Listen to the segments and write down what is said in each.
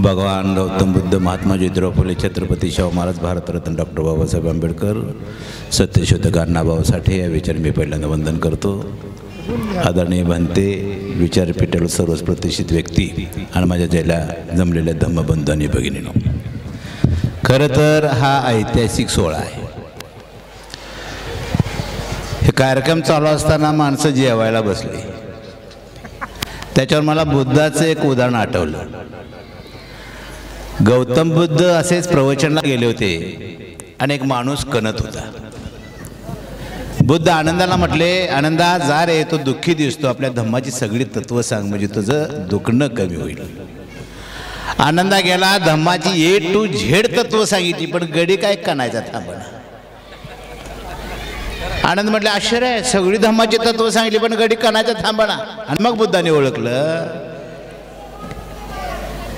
भगवान गौतम बुद्ध, महात्मा ज्योतिराव फुले, छत्रपती शाहू महाराज, भारतरत्न डॉक्टर बाबासाहेब आंबेडकर, सत्यशोधक अण्णाभाऊ साठे या विचार मी पहिल्यांदा वंदन करतो. आदरणीय भंते, विचारपीठावर सर्वच प्रतिष्ठित व्यक्ती आणि माझ्या ज्याला जमलेल्या धम्मबंधू आणि भगिनीनो, खरं तर हा ऐतिहासिक सोहळा आहे. हे कार्यक्रम चालू असताना माणसं जेवायला बसली. त्याच्यावर मला बुद्धाचं एक उदाहरण आठवलं. गौतम बुद्ध असेच प्रवचनाला गेले होते आणि एक माणूस कणत होता. बुद्ध आनंदाला म्हटले, आनंदा जा रे, तो दुःखी दिसतो, आपल्या धम्माची सगळी तत्व सांग म्हणजे तुझं दुखणं कमी होईल. आनंदा गेला, धम्माची ए टू झेड तत्व सांगितली, पण गडी काय कणायचा थांबणा. आनंद म्हटले, आश्चर्य आहे, सगळी धम्माची तत्व सांगितली पण गडी कणायचा थांबणा. आणि मग बुद्धाने ओळखलं,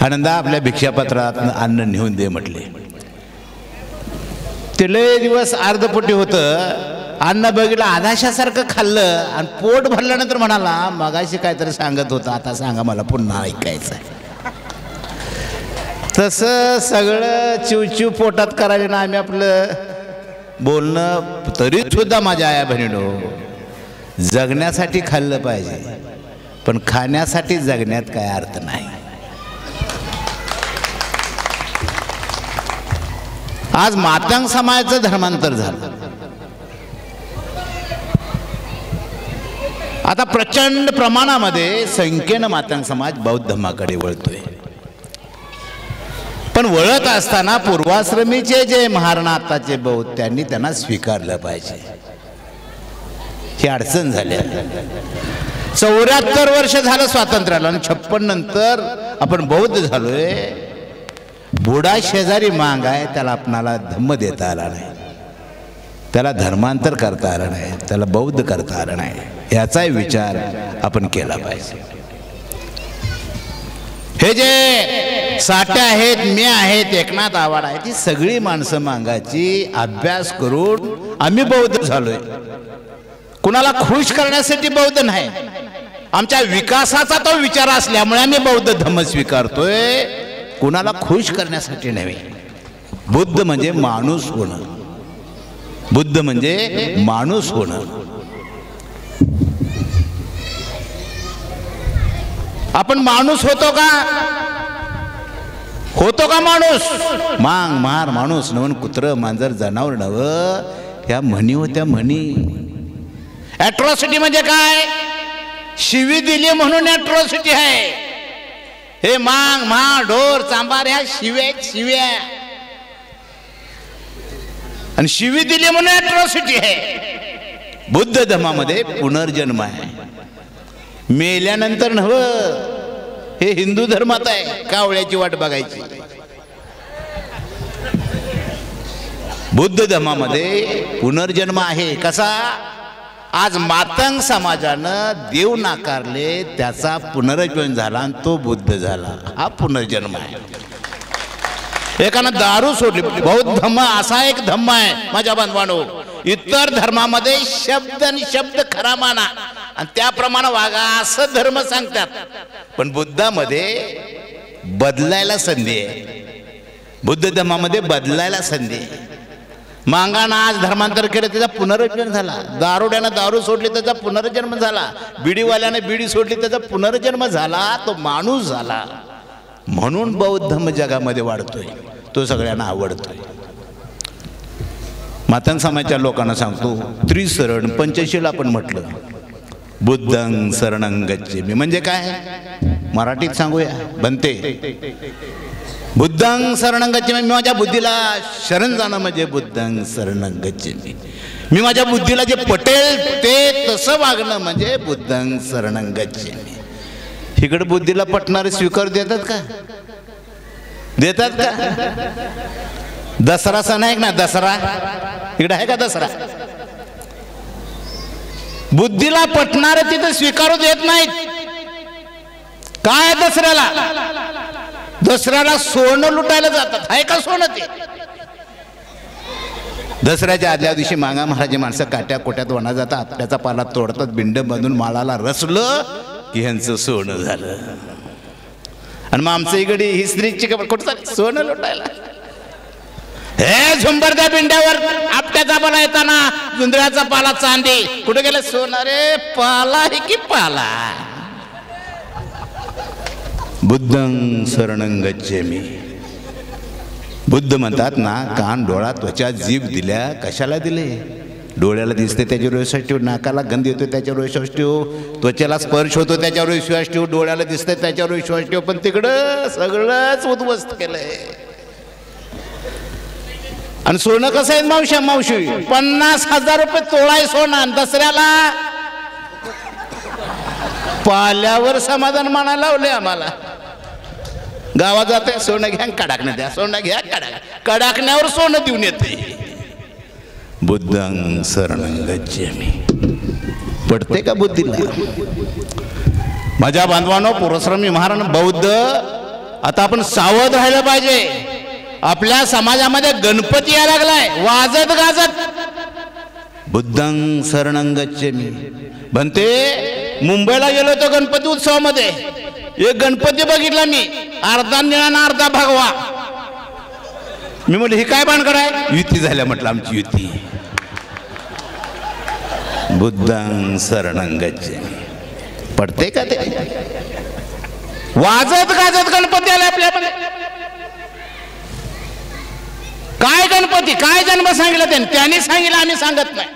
आनंदा आपल्या भिक्षापत्रात अन्न नेऊन दे म्हटले. ते लय दिवस अर्धपोटी होतं, अन्न बघितलं आधाशासारखं खाल्लं आणि पोट भरल्यानंतर म्हणाला, मगाशी काहीतरी सांगत होता, आता सांगा मला पुन्हा ऐकायचं आहे. तसं सगळं चिवचिव पोटात करायला ना आम्ही आपलं बोलणं. तरी सुद्धा माझ्या आया बहिणीनो, जगण्यासाठी खाल्लं पाहिजे, पण खाण्यासाठी जगण्यात काय अर्थ नाही. आज मातंग समाजाचं धर्मांतर झालं. आता प्रचंड प्रमाणामध्ये संख्येनं मातंग समाज बौद्ध धर्माकडे वळतोय. पण वळत असताना पूर्वाश्रमीचे जे महाराणा आताचे बौद्ध, त्यांनी त्यांना स्वीकारलं पाहिजे. ही अडचण झाली. 74 वर्ष झालं स्वातंत्र्याला आणि 56 नंतर आपण बौद्ध झालोय. बुडा शेजारी मांग आहे, त्याला आपणाला धम्म देता आला नाही, त्याला धर्मांतर करता आलं नाही, त्याला बौद्ध करता आलं नाही. याचाही विचार आपण केला पाहिजे. हे जे साठे आहेत, मी आहेत, एकनाथ आवाड आहे, ती सगळी माणसं मांगाची अभ्यास करून आम्ही बौद्ध झालोय. कुणाला खुश करण्यासाठी बौद्ध नाही, आमच्या विकासाचा तो विचार असल्यामुळे आम्ही बौद्ध धम्म स्वीकारतोय, कुणाला खुश करण्यासाठी नव्हे. बुद्ध म्हणजे माणूस होणं, बुद्ध म्हणजे माणूस होणं. आपण माणूस होतो का? होतो का माणूस? मांग मार माणूस नवन, कुत्र मांजर जनावर नव, ह्या म्हणी होत्या म्हणी. ॲट्रॉसिटी म्हणजे काय? शिवी दिली म्हणून ॲट्रॉसिटी आहे. हे मांग मार ढोर चांबार ह्या शिव्या शिव्या, आणि शिवी दिली म्हणून ॲट्रॉसिटी आहे. बुद्ध धर्मामध्ये पुनर्जन्म आहे, मेल्यानंतर नव्हं. हे हिंदू धर्मात आहे, कावळ्याची वाट बघायची. बुद्ध धर्मामध्ये पुनर्जन्म आहे. कसा? आज मातंग समाजानं देव नाकारले, त्याचा पुनर्जन्म झाला आणि तो बुद्ध झाला. हा पुनर्जन्म आहे. एकानं दारू सोडली. बौद्ध धम्म असा एक धम्म आहे माझ्या बांधवांनो. इतर धर्मामध्ये शब्द आणि शब्द खरा माना आणि त्याप्रमाणे वागा असं धर्म सांगतात, पण बुद्धामध्ये बदलायला संधी आहे. बुद्ध धर्मामध्ये बदलायला संधी आहे. मांगानं आज धर्मांतर केलं, त्याचा पुनर्जन्म झाला. दारुड्यानं दारू सोडली, त्याचा पुनर्जन्म झाला. बिडीवाल्यानं बिडी सोडली, त्याचा पुनर्जन्म झाला, तो माणूस झाला. म्हणून बौद्ध धर्म जगामध्ये वाढतोय, तो सगळ्यांना आवडतोय. मातंग समाजाच्या लोकांना सांगतो, त्रिशरण पंचशील आपण म्हटलं, बुद्धं शरणं गच्छामि म्हणजे काय? मराठीत सांगूया बनते. बुद्धं शरणं गच्छामि, मी माझ्या बुद्धीला शरण जाणं म्हणजे बुद्धं शरणं गच्छामि. मी माझ्या बुद्धीला जे पटेल ते तसं वागणं म्हणजे बुद्धं शरणं गच्छामि. इकडे बुद्धीला पटणारे स्वीकार देतात का? देतात का? दसरा सण आहे ना, दसरा इकडे आहे का दसरा? बुद्धीला पटणारे तिथे स्वीकारू देत नाहीत. काय दसऱ्याला? दसऱ्याला सोनं लुटायला जातात. आहे का सोनं? ते दसऱ्याच्या आदल्या दिवशी मांगा महाराज माणसं काट्या कोट्यात वना जातात, आपल्याचा पाला तोडतात, बिंड बांधून माळाला रचलं की ह्यांचं सोनं झालं. आणि मग आमच्या इकडे ही स्त्रीची कुठं चालली सोनं लुटायला. हे झुंबरच्या पिंड्यावर आपट्याचा पाला येताना जुंधळ्याचा पाला चांदी कुठे गेलं सोनं. रे पाला आहे की पाला. बुद्धं शरणं गच्छामि. बुद्ध म्हणतात ना कान डोळा त्वचा जीभ दिल्या कशाला दिले. डोळ्याला दिसते त्याच्यावर विश्वास ठेव, नाकाला गंध येतो त्याच्यावर विश्वास ठेव, त्वचेला स्पर्श होतो त्याच्यावर विश्वास ठेव, डोळ्याला दिसतंय त्याच्यावर विश्वास ठेव. पण तिकडं सगळंच उद्ध्वस्त केलंय. आणि सोनं कसं आहे मावशी 50,000 रुपये तोळा आहे सोनं. दसऱ्याला पाल्यावर समाधान मानायला लावले आम्हाला. गावात जाते सोनं घ्या कडाकण्या द्या, सोनं घ्या कडाकण्यावर सोनं देऊन येते. बुद्धं शरणं गच्छामि. पडते का बुद्धीला. माझ्या बांधवांनो पुरस्रमी महाराज बौद्ध आता आपण सावध राहिलं पाहिजे. आपल्या समाजामध्ये गणपती यायला लागलाय वाजत गाजत. बुद्धं शरणं गच्छामि. म्हणते मुंबईला गेलो होतो गणपती उत्सवामध्ये. एक गणपती बघितला मी अर्धा निळा ना अर्धा भगवा. मी म्हटलं ही काय भानगड आहे. युती झाल्या म्हटलं आमची युती. बुद्धं शरणं गच्छामि. पडते का ते. वाजत गाजत गणपती आले आपल्यामध्ये. काय गणपती काय जन्म सांगितलं त्यांनी सांगितलं आम्ही सांगत नाही.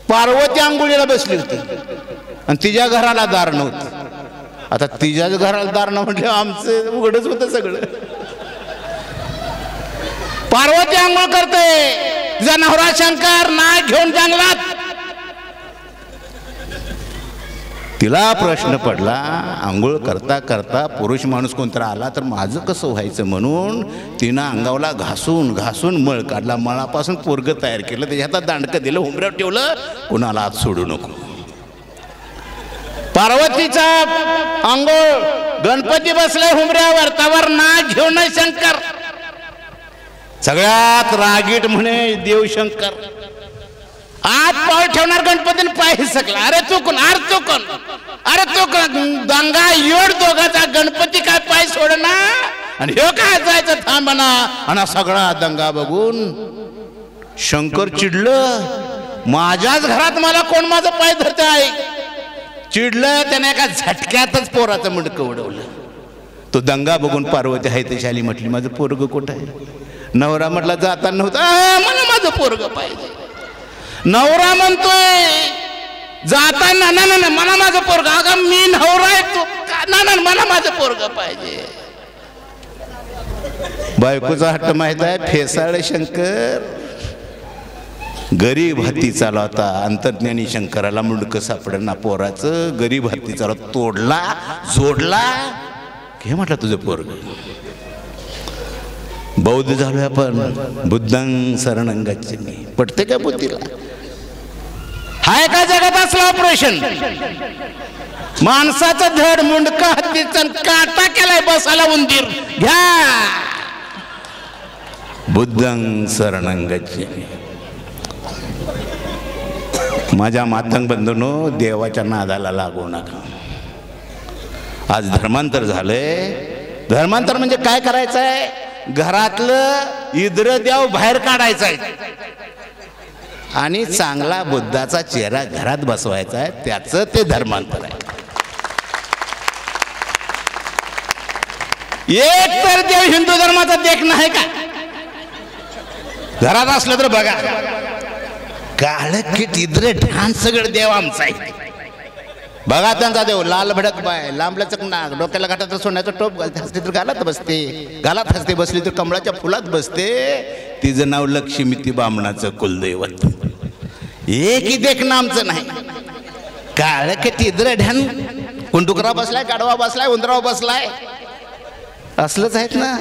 पार्वती आंघोळीला बसली होती आणि तिच्या घराला दार नव्हतं. आता तिच्याच घराला दार न म्हटलं आमचं उघडच होतं सगळं. पार्वती आंघोळ करते तिचा नवरा शंकर नाग घेऊन जंगलात. तिला प्रश्न पडला आंघोळ करता करता पुरुष माणूस कोणतरी आला तर माझं कसं व्हायचं म्हणून तिनं अंगावला घासून घासून मळ काढला. मळापासून पोरग तयार केलं, त्याच्या हातात दांडकं दिलं, उंबऱ्यावर ठेवलं, कुणाला हात सोडू नको. पार्वतीचा अंघोळ गणपती बसले हुंबऱ्यावर, त्यावर नाग घेऊन शंकर. सगळ्यात रागीट म्हणे देवशंकर. आत पाय ठेवणार गणपतीने पाय हिसकला. अरे चुकून अरे चुकून दंगा एवढ दोघाचा. गणपती काय पाय सोडना आणि हे काय जायचं थांबना. आणि सगळा दंगा बघून शंकर चिडलं. माझ्याच घरात मला कोण माझं पाय धरते आहे. चिडलं. त्याने एका झटक्यातच पोराचं मुंडकं उडवलं. तो दंगा बघून पार्वती आहे तशी आली. म्हटली माझं पोरग कुठं आहे. नवरा म्हटला जाताना नव्हतं मला माझं पोरग पाहिजे. नवरा म्हणतोय जाताना ना ना मला माझं पोरग. अगं मी नवरा आहे तू ना ना मला माझं पोरग पाहिजे. बायकोचा हट्ट माहित आहे. फेसाळ शंकर गरीब हत्ती चालू होता. अंतर्ज्ञानी शंकराला मुंडकं सापडना पोराचं. गरीब हत्ती चालू तोडला जोडला. हे म्हटलं तुझं पोरग. बौद्ध झालोय आपण. बुद्धं शरणं गच्छामि. पटते का बुद्धीला. हाय का जगात असलं ऑपरेशन. माणसाचं धड मुंडका हत्तीचं काटा केलाय बसाला उंदीर. घ्या बुद्धं शरणं गच्छामि. माझ्या मातंग बंधूंनो देवाच्या नादाला लागू नका. आज धर्मांतर झालंय. धर्मांतर म्हणजे काय करायचं आहे. घरातलं इद्र देव बाहेर काढायचा आहे आणि चांगला बुद्धाचा चेहरा घरात बसवायचा आहे. त्याचं ते धर्मांतर आहे. एक तर देव हिंदू धर्माचा देखणं आहे का. घरात असलं तर बघा काळ किट इद्र ढान सगळं देव आमचा आहे. बघा त्यांचा देव लाल भडक बाय लांबलचक नाक डोक्याला घाटात सोन्याचं टोप घालते. हसते तर गालात बसते. गालात हसते बसली तर कमळाच्या फुलात बसते. तिचं नाव लक्ष्मी. ती बामणाचं कुलदैवत. एकही देखणं आमचं नाही. काळ किट इद्र ढान कुंडुकरा बसलाय गाढवा बसलाय उंदराव बसलाय असलंच आहेत ना.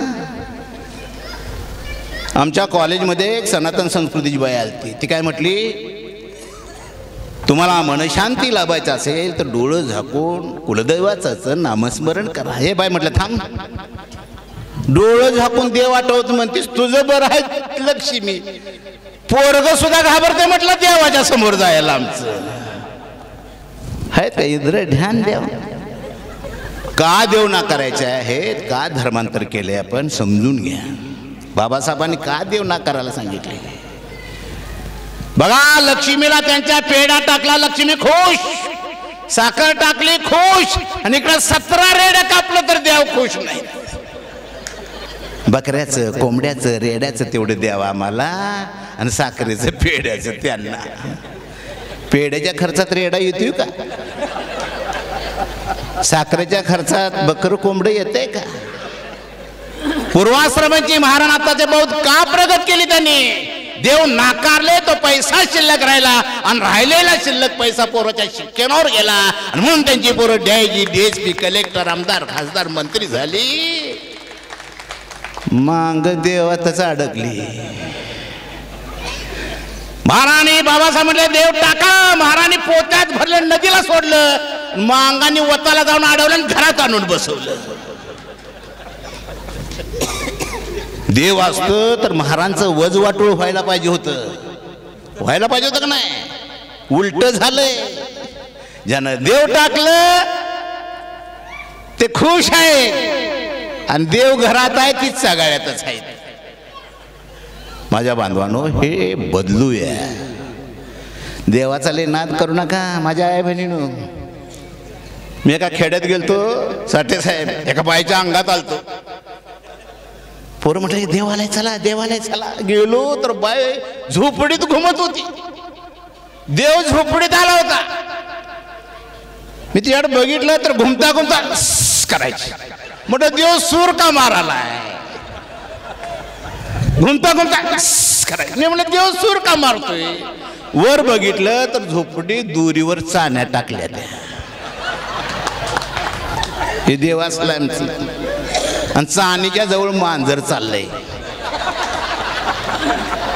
आमच्या कॉलेजमध्ये एक सनातन संस्कृतीची बाई आलती. ती काय म्हटली तुम्हाला मनशांती लाभायचं असेल तर डोळं झाकून कुलदैवाचं नामस्मरण करा. हे बाई म्हटलं थांब. डोळं झाकून देव आठवत म्हणतीस तुझं बरं आहे लक्ष्मी. पोरग सुद्धा घाबरते म्हटलं देवाच्या समोर जायला. आमचं आहे का इद्र ध्यान देव. का देव नाकारायचे आहेत, का धर्मांतर केले आपण समजून घ्या. बाबासाहेबांनी का देव नाकारायला सांगितले बघा. लक्ष्मीला त्यांच्या पेढा टाकला, लक्ष्मी खुश. साखर टाकली खुश. आणि इकडे 17 रेड्या कापलं तर देव खुश नाही. बकऱ्याचं, कोंबड्याचं, रेड्याचं तेवढं द्यावं आम्हाला आणि साखरेचं पेढ्याचं त्यांना. पेढ्याच्या खर्चात रेडा येतोय का? साखरेच्या खर्चात बकर कोंबडं येते का? पूर्वाश्रमांची महाराण आताचे बहुत का प्रगत केली त्यांनी. देव नाकारले तो पैसा शिल्लक राहिला आणि राहिलेला शिल्लक पैसा पोराच्या शिक्षणावर गेला आणि म्हणून त्यांची पोरं डीआयजी, डीएसपी, कलेक्टर, आमदार, खासदार, मंत्री झाली. मांग देवातच अडकली. महाराणी बाबासाहेब म्हटले देव टाका. महाराणी पोत्यात भरलं, नदीला सोडलं. मांगाने वताला जाऊन अडवलं आणि घरात आणून बसवलं. देव असतं तर महाराजांचं वज वाटोळ व्हायला पाहिजे होतं. व्हायला पाहिजे होतं का नाही? उलट झालंय. ज्यानं देव टाकलं ते खुश आहे आणि देव घरात आहे तीच सगळ्यातच आहेत. माझ्या बांधवांनो, हे बदलूया. देवाचा लय नाद करू नका माझ्या आई बहिणीनो. मी एका खेड्यात गेलतो, साठे साहेब एका बाईच्या अंगात आलतो. पोरं म्हटलं देवालय चला, देवालय चला. गेलो तर बाई झोपडीत घुमत होती. देव झोपडीत आला होता. मी तिच्याकडे बघितलं तर घुमता घुमता करायची. म्हटलं देव सूर का मारालाय? घुमता घुमता करायची. मी म्हटलं देव सूर का मारतोय? वर बघितलं तर झोपडी दोरीवर चाण्या टाकल्या त्या. हे देव असला आणि चाणीच्या जवळ मांजर चाललंय.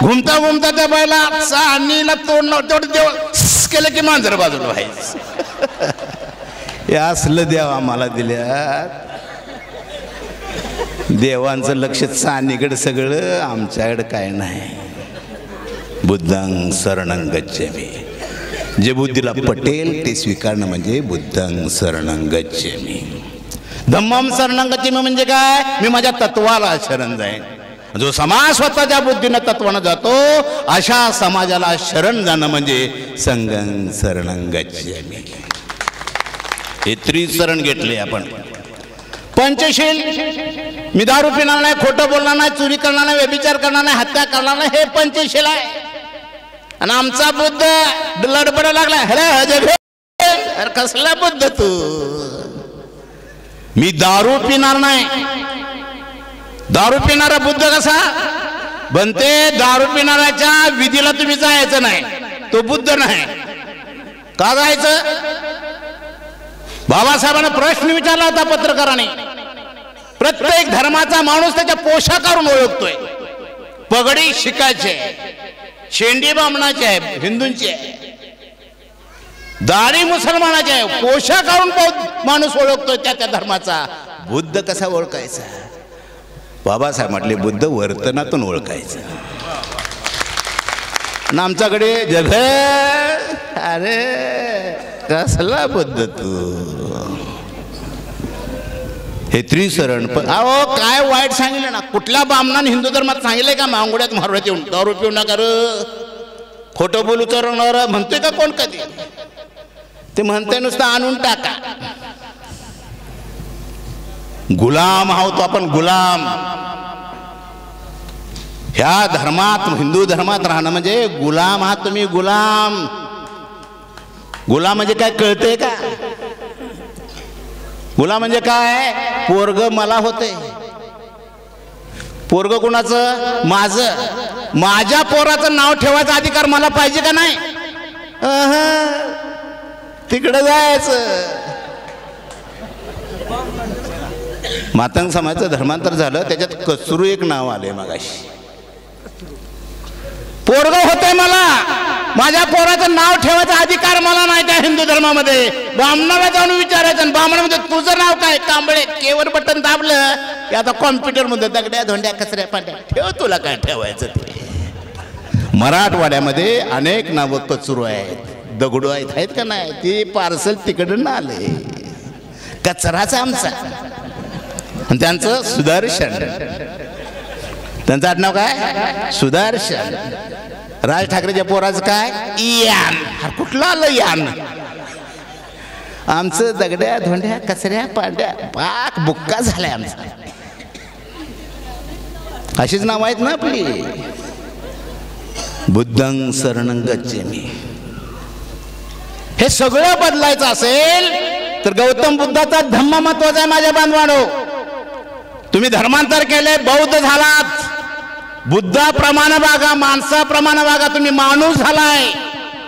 घुमता घुमता त्या बायला चाणीला तोंड तेवढं देव केलं की मांजर बाजूला व्हायचं. हे असलं देव आम्हाला दिल्यात. देवांचं लक्ष चाणीकडे सगळं, आमच्याकडे काय नाही. बुद्धं शरणं गच्छामि. जे बुद्धीला पटेल ते स्वीकारणं म्हणजे बुद्धं शरणं गच्छामि. धम्मं शरणं गच्छामि म्हणजे काय? मी माझ्या तत्वाला शरण जाईन. जो समाज स्वतःच्या बुद्धीनं तत्वानं जातो अशा समाजाला शरण जाणं म्हणजे संघं शरणं गच्छामि. हे त्रिशरण घेतले आपण. पंचशील, मी दारू पिणार नाही, खोटं बोलणार नाही, चोरी करणार नाही, व्यभिचार करणार नाही, हत्या करणार नाही, हे पंचशील आहे. आणि आमचा बुद्ध लडबडा लागला. अरे कसला बुद्ध तू? मी दारू पिणार नाही. दारू पिणारा बुद्ध कसा बनते? दारू पिणाऱ्याच्या विधीला तुम्ही जायचं नाही, तो बुद्ध नाही. का जायचं? बाबासाहेबांना प्रश्न विचारला होता पत्रकाराने. प्रत्येक धर्माचा माणूस त्याच्या पोशाखावरून ओळखतोय. पगडी शिकायची, शेंडी बामणाची आहे, हिंदूंची आहे. दाढी मुसलमानाची आहे. पोशाखावरून माणूस ओळखतोय त्या त्या धर्माचा. बुद्ध कसा ओळखायचा? बाबासाहेब म्हटले बुद्ध वर्तनातून ओळखायचं. आणि आमच्याकडे जग, अरे कसला बुद्ध तू? हे त्रिशरण. पण अहो काय वाईट सांगितलं ना? कुठल्या बामणाने हिंदू धर्मात सांगितलंय का मांगोड्यात मारण्यात येऊन दारू पिऊ नका, खोटं बोलू चरवणार म्हणतोय का कोण कधी? ते म्हणते नुसतं आणून टाका. गुलाम आहोत आपण, गुलाम. ह्या धर्मात, हिंदू धर्मात राहणं म्हणजे गुलाम आहात तुम्ही, गुलाम. गुलाम म्हणजे काय कळतंय का? गुलाम म्हणजे काय? पोरग मला होते. पोरग कुणाचं? माझं. माझ्या पोराचं नाव ठेवायचा अधिकार मला पाहिजे का नाही? तिकडे जायचं. मातंग समाजाचं धर्मांतर झालं, त्याच्यात कचरू एक नाव आले मगाशी. पोरग होते मला, माझ्या पोराचं नाव ठेवायचा अधिकार मला नाही त्या हिंदू धर्मामध्ये. ब्राह्मणाला जाऊन विचारायचं आणि ब्राह्मण मध्ये तुझं नाव काय? कांबळे. केवर बटन दाबलं की आता कॉम्प्युटर मध्ये दगड्या धोंड्या कचऱ्या पांड्या ठेव, तुला काय ठेवायचं ते. मराठवाड्यामध्ये अनेक नावं कचरू आहेत, दगडू आहेत का नाही? ती पार्सल तिकडून आले. कचराच आमचा. आणि त्यांचं सुदर्शन, त्यांचं आडनाव काय? सुदर्शन. राज ठाकरेच्या पोराचं काय? यान. कुठलं आलं यान? आमचं दगड्या धोंड्या कचऱ्या पांड्या पाक बुक्का झालाय आमचा. अशीच नाव आहेत ना आपली. बुद्धं शरणं गच्छामि. हे सगळं बदलायचं असेल तर गौतम बुद्धाचा धम्म महत्वाचा आहे माझ्या बांधवांनो. तुम्ही धर्मांतर केले, बौद्ध झालात, बुद्धाप्रमाणे वागा, माणसाप्रमाणे वागा. तुम्ही माणूस झालाय.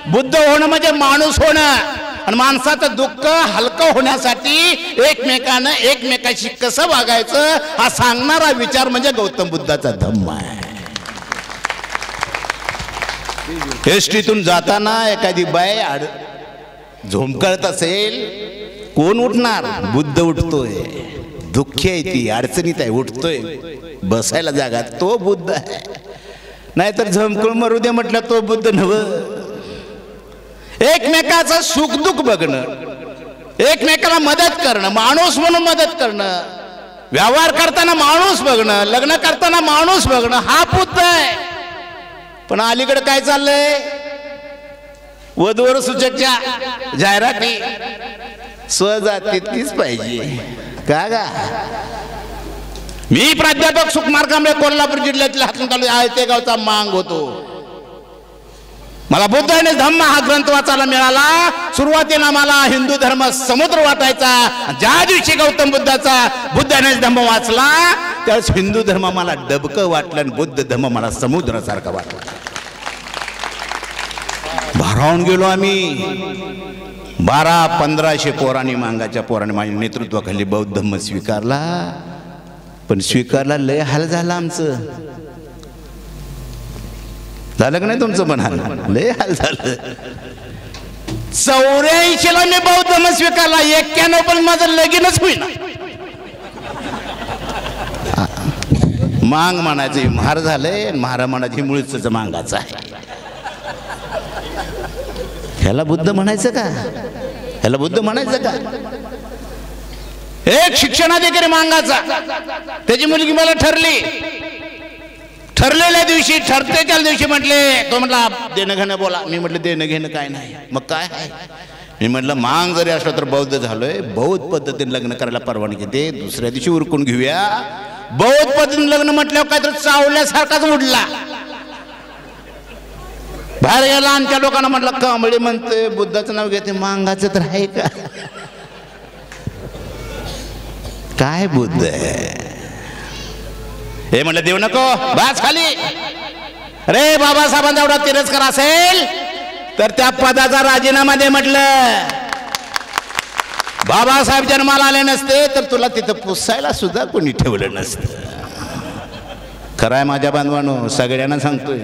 बुद्ध होणं म्हणजे माणूस होणं. आणि माणसाचं दुःख हलकं होण्यासाठी एकमेकानं एकमेकाशी कसं वागायचं हा सांगणारा विचार म्हणजे गौतम बुद्धाचा धम्म आहे. एसटीतून जाताना एखादी बाई झोंबकळत असेल, कोण उठणार? बुद्ध उठतोय. दुःखी आहे ती, अडचणीत आहे, उठतोय. बसायला जागा तो बुद्ध आहे. नाहीतर झोंबकळ मरू दे म्हटलं तो बुद्ध नव्ह. एकमेकाचं सुखदुःख बघणं, एकमेकाला मदत करणं, माणूस म्हणून मदत करणं, व्यवहार करताना माणूस बघणं, लग्न करताना माणूस बघणं, हा बुद्ध आहे. पण अलीकडे काय चाललंय? वधूवर सूचकच्या जाहिराती स्वजातीतलीच पाहिजे का गा? मी प्राध्यापक सुकुमार कांबळे, कोल्हापूर जिल्ह्यातील हातून तालुक्यात आळते गावचा मांग होतो. मला बुद्ध आणि धम्म हा ग्रंथ वाचायला मिळाला. सुरुवातीला मला हिंदू धर्म समुद्र वाटायचा. ज्या दिवशी गौतम बुद्धाचा बुद्ध आणि धम्म वाचला त्यावेळेस हिंदू धर्म मला डबकं वाटलं आणि बुद्ध धर्म मला समुद्रासारखा वाटला. भारावून गेलो आम्ही. 1200-1500 पोरांनी, मांगाच्या पोरांनी माझ्या नेतृत्वाखाली बौद्ध धम्म स्वीकारला. पण स्वीकारला लय हाल झाला आमचं. झालं का नाही तुमचं? पण हाल लय हाल झालं. 84ला मी बौद्ध धर्म स्वीकारला. 91 पण माझं लगीनच होईना. मांग म्हणायचं महार झालंय, महारा म्हणायची मुळीच मांगाचं आहे. ह्याला बुद्ध म्हणायचं का? ह्याला बुद्ध म्हणायचं का? एक शिक्षणाधिकारी मांगाचा, त्याची मुलगी मला ठरलेल्या दिवशी, ठरते त्या दिवशी म्हटले, तो म्हटला देणं घेणं बोला. मी म्हटलं देणं घेणं काय नाही. मग काय आहे? मी म्हटलं मांग जरी असलं तर बौद्ध झालोय, बौद्ध पद्धतीने लग्न करायला परवानगी दे. दुसऱ्या दिवशी उरकून घेऊया. बौद्ध पद्धतीने लग्न म्हटल्यावर काहीतरी चावल्यासारखाच उडला. बाहेर गेला आणि त्या लोकांना म्हटलं कांबळे म्हणते बुद्धाचं नाव घेते, मांगाचं तर आहे का? काय बुद्ध आहे हे म्हटलं देऊ नको, बस खाली. रे बाबासाहेबांचा एवढा तिरस्कार असेल तर त्या पदाचा राजीनामा दे म्हटलं. बाबासाहेब जन्माला आले नसते तर तुला तिथं पुसायला सुद्धा कोणी ठेवलं नसतं. खरंय माझ्या बांधवांनो, सगळ्यांना सांगतोय.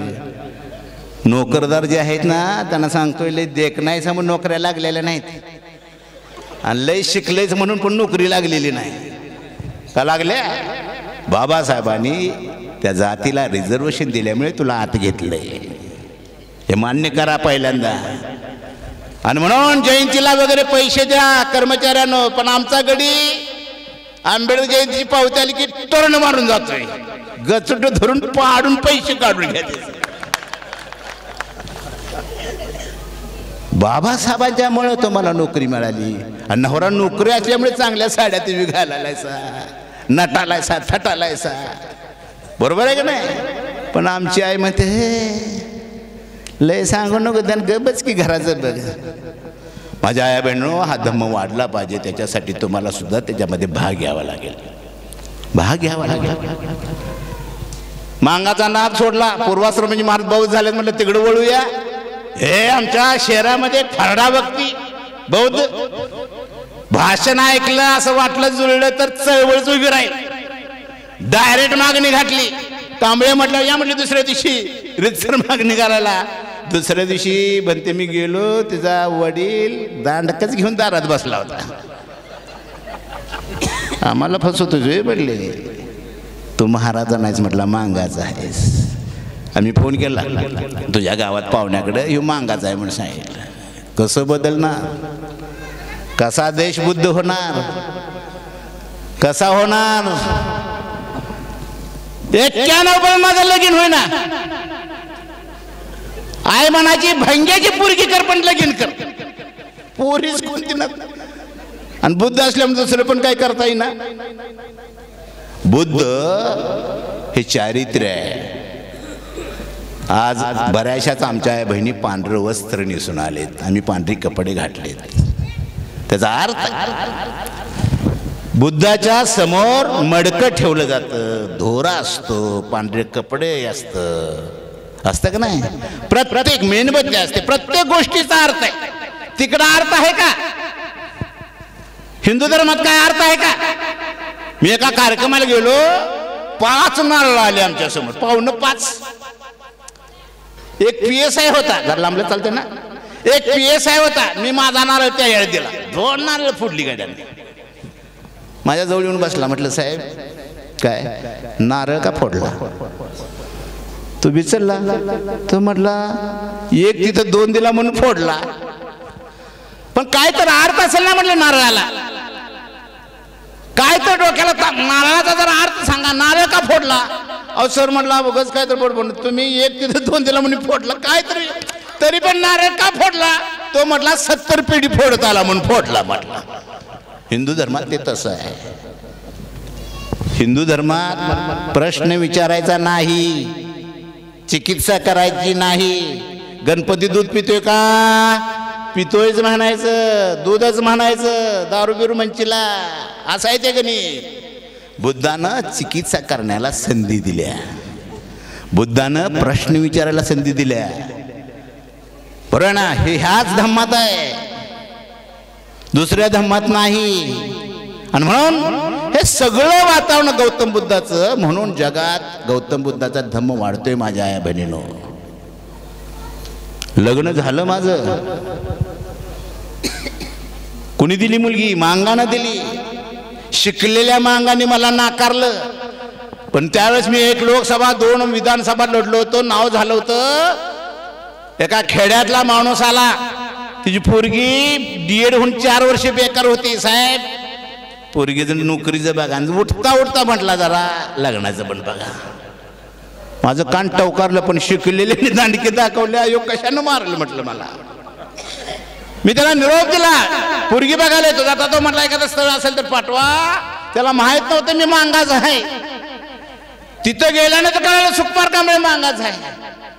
नोकरदार जे आहेत ना त्यांना सांगतोय, लय देख नाही म्हणून नोकऱ्या लागलेल्या नाहीत, आणि लय शिकलेच म्हणून पण नोकरी लागलेली नाही. का लागल्या? बाबासाहेबांनी त्या जातीला रिझर्वेशन दिल्यामुळे तुला आत घेतलंय, हे मान्य करा पहिल्यांदा. आणि म्हणून जयंतीला वगैरे पैसे द्या कर्मचाऱ्यांनो. पण आमचा गडी आंबेडकर जयंतीची पावती आली की तोरण मारून जातोय, गचुट धरून पाडून पैसे काढून घ्यायचे. बाबासाहेबांच्यामुळे तुम्हाला नोकरी मिळाली, आणि नवरा नोकरी असल्यामुळे चांगल्या साड्या तुम्ही घालायलायसा, नटालायसा, थटालायसा. बरोबर आहे का नाही? पण आमची आई म्हणते हे लय सांगू नको, त्यानं गबच की घराचं बघ. माझ्या आया बहिणींनो, हा धम्म वाढला पाहिजे, त्याच्यासाठी तुम्हाला सुद्धा त्याच्यामध्ये भाग घ्यावा लागेल. भाग घ्यावा लागेल. मांगाचा नाद सोडला. पूर्वाश्रमाची महाराज बौद्ध झाले म्हटलं तिकडे वळूया. हे आमच्या शहरामध्ये खरडा भक्ती बौद्ध भाषण ऐकलं असं वाटलं जुळलं तर चळवळच उभी राहील. डायरेक्ट मागणी घातली. कांबळे म्हटलं या म्हटलं दुसऱ्या दिवशी रितसर मागणी करायला. दुसऱ्या दिवशी बनते मी गेलो, तिचा वडील दांडकच घेऊन दारात बसला होता. आम्हाला फसवतोय म्हटले, तू महाराजा नाहीस म्हटला, मांगाचा आहेस. आम्ही फोन केला तुझ्या गावात पाहुण्याकडे, ह्यो मांगाचा आहे म्हणून सांगितलं. कसं बदलणार? कसा देश बुद्ध होणार? कसा होणार? 91 पण माझं लगीन होईना. आई म्हणाची भंग्याची पोरगी कर पण लगीन कर. पोरीच कोणती ना. आणि बुद्ध असल्यामुळे दुसरं पण काय करता येईना. बुद्ध हे चारित्र्य आहे. आज बऱ्याचशाच आमच्या बहिणी पांढरं वस्त्र नेसून आलेत, आम्ही पांढरी कपडे घातलेत. त्याचा अर्थ बुद्धाच्या समोर मडकं ठेवलं जातं, धोरा असतो, पांढरे कपडे असतं का नाही? प्रत्येक मेणबत्ती असते, प्रत्येक गोष्टीचा अर्थ आहे. तिकडं अर्थ आहे का? हिंदू धर्मात काय अर्थ आहे का? मी एका कार्यक्रमाला गेलो, 5 नारळ आले आमच्या समोर, 4:45. एक PSI होता, घर लांबलं चालते ना, एक PSI होता. मी माझा नारळ त्या याळ्यात दिला, 2 नारळ फुटली गाड्याने. माझ्या जवळ येऊन बसला. म्हटलं साहेब काय नारळ का फोडला? तो विचारला. तो म्हटला एक तिथं 2 दिला म्हणून फोडला. पण काय तर अर्थ असेल ना म्हटलं नारळाला. काय तर डोक्याला नारळाचा जरा अर्थ सांगा. नारळ का फोडला? अहो सर म्हटला बघच काय तर बोल, तुम्ही एक तिथं 2 दिला म्हणून फोडला. काय तरी पण नारळ का फोडला? तो म्हटला 70 पिढी फोडत आला म्हणून फोडला म्हटला. हिंदू धर्मात ते तसं आहे. हिंदू धर्मात प्रश्न विचारायचा नाही, चिकित्सा करायची नाही. गणपती दूध पितोय का? पितोयच म्हणायचं, दूधच म्हणायचं, दारू बिरू म्हणशीला, असं आहे ते गणित. बुद्धानं चिकित्सा करण्याला संधी दिल्या, बुद्धानं प्रश्न विचारायला संधी दिल्या. बरोबर ना? हे ह्याच धम्मात आहे, दुसऱ्या धम्मात नाही. आणि म्हणून हे सगळं वातावरण गौतम बुद्धाचं. म्हणून जगात गौतम बुद्धाचा धम्म वाढतोय. माझ्या आया बहिणीनो, लग्न झालं माझं. कुणी दिली मुलगी? मांगानं दिली. शिकलेल्या मांगाने मला नाकारलं. पण त्यावेळेस मी 1 लोकसभा 2 विधानसभा लढलो होतो. नाव झालं होतं. एका खेड्यातला माणूस आला, तिची पोरगी DED होऊन 4 वर्ष बेकार होती. साहेब पोरगीचं नोकरीचं बघा, उठता म्हटला जरा लग्नाचं पण बघा. माझं कान टवकारलं. पण शिकलेले दांडके दाखवले. अयो कशानं मारलं म्हटलं मला. मी त्याला निरोप दिला, पोरगी बघायला येतो. आता तो म्हटला एखादं स्थळ असेल तर पाठवा. त्याला माहित नव्हतं मी मांगाच आहे. तिथं गेल्यानंतर कळालं सुखपार कांबळे मांगाच आहे.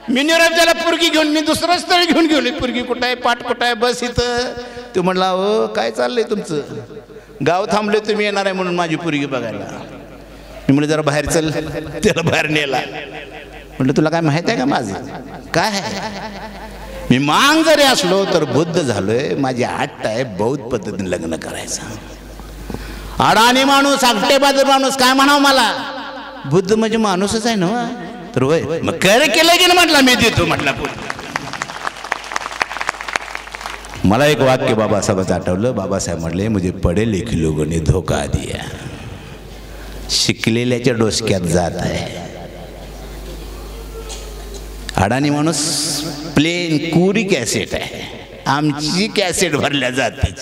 मी निरोप त्याला पोरगी घेऊन मी दुसरं स्थळ घेऊन गेलो. पोरगी कुठं आहे? पाठ कुठं आहे? बस इथं. तो म्हटला हो काय चाललंय तुमचं? गाव थांबले, तुम्ही येणार आहे म्हणून माझी पोरगी बघायला. मी म्हटलं जरा बाहेर चल. त्याला बाहेर नेला. म्हटलं तुला काय माहित आहे का माझं काय? मी मांग जरी असलो तर बुद्ध झालोय. माझी हट्ट आहे बौद्ध पद्धतीने लग्न करायचं. अडाणी माणूस, आगटेबाज माणूस काय म्हणावं मला? बुद्ध म्हणजे माणूसच आहे ना. तर वय मग कर केलं की ना म्हटलं मी देतो म्हटलं. मला एक वाक्य बाबासाहेबांचं आठवलं. बाबासाहेब म्हटले मुझे पढ़े लिखे लोगों ने धोखा दिया. शिकलेल्याच्या डोसक्यात जात आहे. अडाणी माणूस प्लेन कुरी कॅसेट आहे. आमची कॅसेट भरल्या जाते.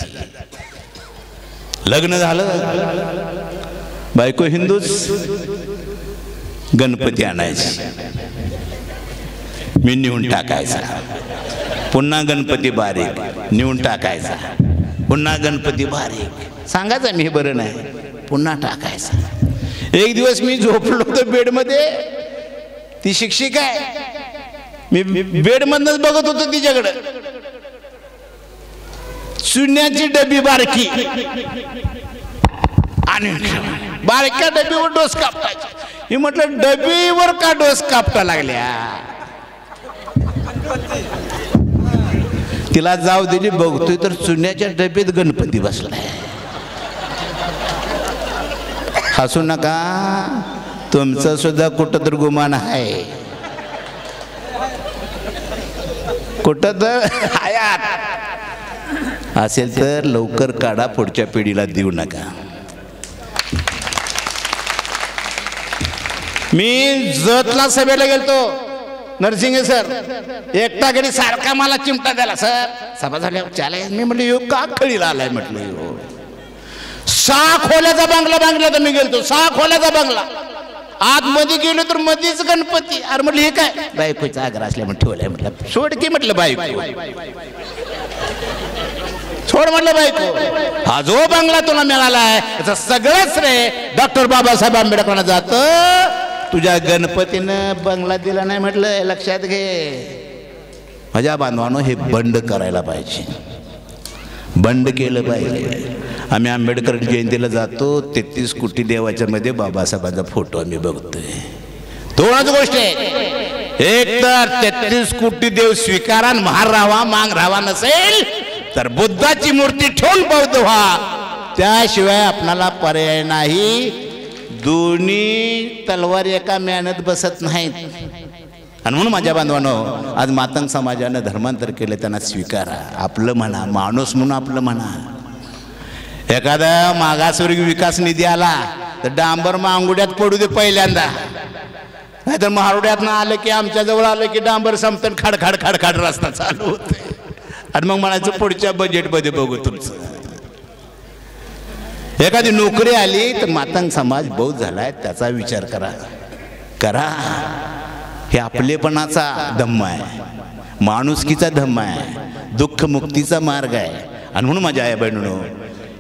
लग्न झालं, बायको हिंदूच. गणपती आणायची, मी नेऊन टाकायचा. पुन्हा गणपती बारीक, नेऊन टाकायचा. पुन्हा गणपती बारीक, सांगायचा मी बरं नाही, पुन्हा टाकायचा. एक दिवस मी झोपलो होतो बेडमध्ये. ती शिक्षिका आहे, मी बेडमधनच बघत होतो तिच्याकडे. चुन्याची डबी बारकी आणि बारक्या डबीवर डोस कापटायची. मी म्हटलं डबीवर का डोस कापटा लागल्या? तिला जाऊ दिली. बघतोय तर चुन्याच्या डबीत गणपती बसलाय. हसू नका, तुमचं सुद्धा कुठं तर गुमान आहे. कुठं तर हयात असेल तर लवकर काढा, पुढच्या पिढीला देऊ नका. मी जतला सभेला गेलतो. नरसिंगे सर एकटा घरी सारखा मला चिमटा द्याला. सर सभा झाल्यावर चालेल. मी म्हटलं यो का खळीला आलाय म्हटलं. यो 6 खोल्याचा बंगला बांधला तर मी गेलतो 6 खोल्याचा बंगला आतमध्ये गेलो तर मध्येच गणपती. अरे म्हटलं हे काय बायकोचा आग्रह असल्या म्हणून ठेवलाय म्हटलं सोड की म्हटलं बायको सोड म्हटलं बायको. हा जो बंगला तुला मिळालाय त्याचं सगळं श्रेय डॉक्टर बाबासाहेब आंबेडकरांना जातं. तुझ्या गणपतीनं बंगला दिला नाही म्हटलं लक्षात घे. माझ्या बांधवांनो हे बंड करायला पाहिजे बंड केलं पाहिजे. आम्ही आंबेडकर जयंतीला जातो 33 कोटी देवाच्या मध्ये बाबासाहेबांचा फोटो आम्ही बघतोय. दोनच गोष्टी आहेत एक तर 33 कोटी देव स्वीकारा महार राहावा मांग राहावा नसेल तर बुद्धाची मूर्ती ठेवून बौद्ध व्हा त्याशिवाय आपणाला पर्याय नाही. दोन्ही तलवार एका मेहनत बसत नाहीत. आणि म्हणून माझ्या बांधवांनो आज मातंग समाजानं धर्मांतर केलं त्यांना स्वीकारा आपलं म्हणा माणूस म्हणून आपलं म्हणा. एखादा मागासवर्गीय विकास निधी आला तर डांबर मांगुड्यात पडू दे पहिल्यांदा नाहीतर महारोड्यातनं आलं की आमच्या जवळ आलं की डांबर संपतं खाडखाड खाडखाड रस्ता चालू होते आणि मग म्हणायचं पुढच्या बजेटमध्ये बघू तुमचं. एखादी नोकरी आली तर मातंग समाज बौद्ध झालाय त्याचा विचार करा करा. हे आपलेपणाचा धम्म आहे माणुसकीचा धम्म आहे दुःखमुक्तीचा मार्ग आहे. आणि म्हणून माझ्या आई बहिणींनो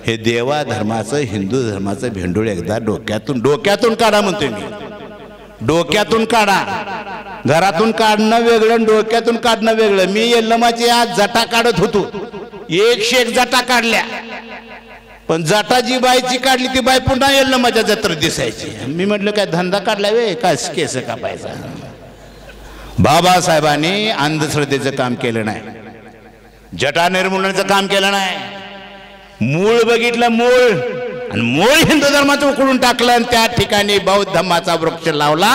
हे देवा धर्माचं हिंदू धर्माचं भेंडूळ एकदा डोक्यातून काढा म्हणतोय मी. डोक्यातून काढा. घरातून काढणं वेगळं डोक्यातून काढणं वेगळं. मी यल्लमाची आज जटा काढत होतो 101 जटा काढल्या पण जटा जी बाईची काढली ती बाई पुन्हा यल्लमाच्या जत्रेत दिसायची. मी म्हटलं काय धंदा काढला वे काय केस कापायचा. बाबासाहेबांनी अंधश्रद्धेचं काम केलं नाही जटा निर्मूलनाचं काम केलं नाही. मूळ बघितलं मूळ आणि मूळ हिंदू धर्माचं उकळून टाकलं आणि त्या ठिकाणी बौद्ध धर्माचा वृक्ष लावला.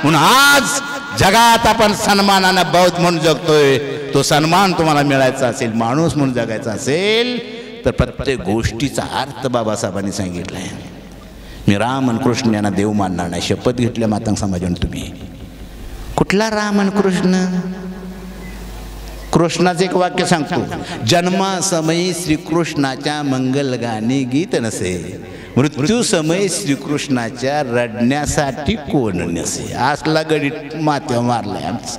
म्हणून आज जगात आपण सन्मानानं बौद्ध म्हणून जगतोय. तो सन्मान तुम्हाला मिळायचा असेल माणूस म्हणून जगायचा असेल तर प्रत्येक गोष्टीचा अर्थ बाबासाहेबांनी सांगितलाय. मी राम आणि कृष्ण यांना देव मानणार नाही शपथ घेतल्या मातंग समाजाने. तुम्ही कुठला राम आणि कृष्ण कृष्णाचं एक वाक्य सांगतो जन्मासमयी श्रीकृष्णाच्या मंगलगाणी गीत नसे मृत्यू समय श्रीकृष्णाच्या रडण्यासाठी कोण नसे. असला गडीत मात्या मारलाय आमचा.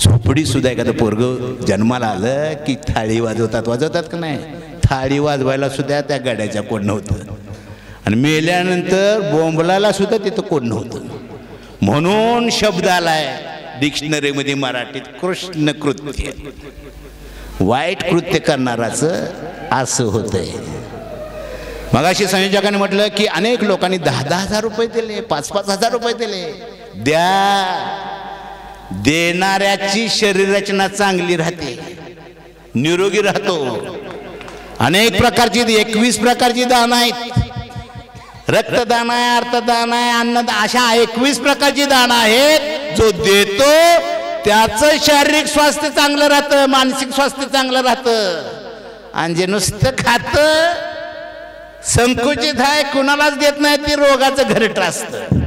झोपडी सुद्धा एखादं पोरग जन्माला आलं की थाळी वाजवतात का नाही थाळी वाजवायला सुद्धा त्या गाड्याच्या कोण नव्हतं आणि मेल्यानंतर बोंबलाला सुद्धा तिथं कोण नव्हतं. म्हणून शब्द आलाय डिक्शनरीमध्ये मराठीत कृष्ण कृत्य वाईट कृत्य करणाराचं असं होतंय. मगाशी संयोजकांनी म्हटलं की अनेक लोकांनी 10,000 रुपये दिले 5,000 रुपये दिले. देणाऱ्याची शरीर रचना चांगली राहते निरोगी राहतो. अनेक प्रकारची 21 प्रकारची दान आहेत. रक्तदान आहे अर्थदान आहे अन्नदान अशा 21 प्रकारची दान आहेत. जो देतो त्याचं शारीरिक स्वास्थ्य चांगलं राहतं मानसिक स्वास्थ्य चांगलं राहतं. आणि जे नुसतं खातं संकुचित आहे कुणालाच देत नाही ते रोगाचं घरट असतं.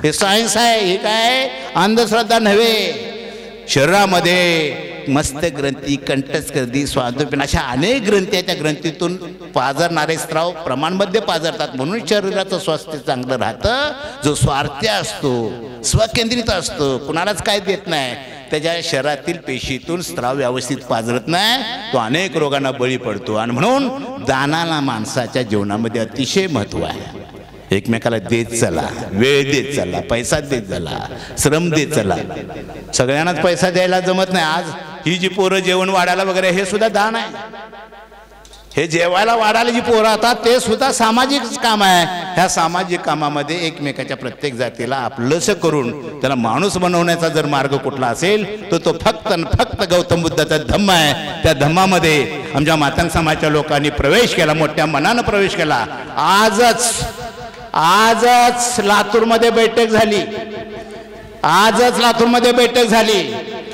हे सायन्स आहे. हे काय अंधश्रद्धा नव्हे. शरीरामध्ये मस्त ग्रंथी कंठस्कर्दी स्वादुपिंड अशा अनेक ग्रंथी आहेत. त्या ग्रंथीतून पाजरणारे स्त्राव प्रमाणमध्ये पाजरतात म्हणून शरीराचं स्वास्थ्य चांगलं राहतं. जो स्वार्थी असतो स्वकेंद्रित असतो कुणालाच काय देत नाही त्याच्या शरीरातील पेशीतून स्त्राव व्यवस्थित पाजरत नाही तो अनेक रोगांना बळी पडतो. आणि म्हणून दानाला माणसाच्या जीवनामध्ये अतिशय महत्त्व आहे. एकमेकाला देत चला वेळ देत चला पैसा देत चला श्रम देत चला. सगळ्यांनाच पैसा द्यायला जमत नाही. आज ही जी पोरं जेवण वाढायला वगैरे हे सुद्धा दान आहे. हे जेवायला वाढायला जी पोरं आता ते सुद्धा सामाजिक काम आहे. ह्या सामाजिक कामामध्ये एकमेकाच्या प्रत्येक जातीला आपलंसं करून त्याला माणूस बनवण्याचा जर मार्ग कुठला असेल तर तो फक्त गौतम बुद्धाचा धम्म आहे. त्या धम्मामध्ये आमच्या मातंग समाजाच्या लोकांनी प्रवेश केला मोठ्या मनानं प्रवेश केला. आजच लातूरमध्ये बैठक झाली.